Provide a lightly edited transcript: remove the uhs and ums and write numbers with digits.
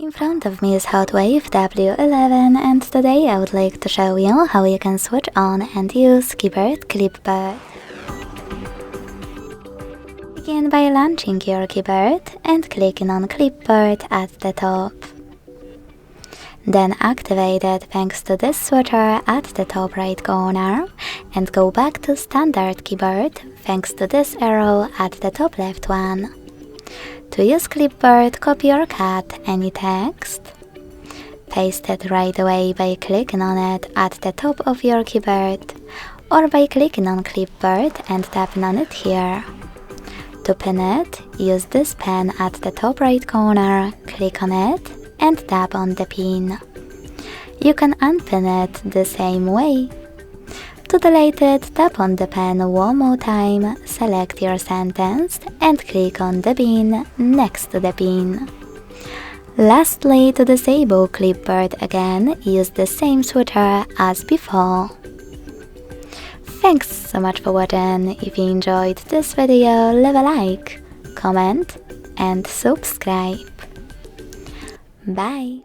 In front of me is HOTWAV W11 and today I would like to show you how you can switch on and use Gboard Clipboard. Begin by launching your keyboard and clicking on Clipboard at the top. Then activate it thanks to this switcher at the top right corner and go back to standard keyboard thanks to this arrow at the top left one. To use Clipboard, copy or cut any text. Paste it right away by clicking on it at the top of your keyboard or by clicking on Clipboard and tapping on it here. To pin it, use this pen at the top right corner, click on it and tap on the pin. You can unpin it the same way. To delete it, tap on the pen one more time, select your sentence and click on the pin next to the pin. Lastly, to disable Clipboard again, use the same switcher as before. Thanks so much for watching. If you enjoyed this video, leave a like, comment and subscribe. Bye!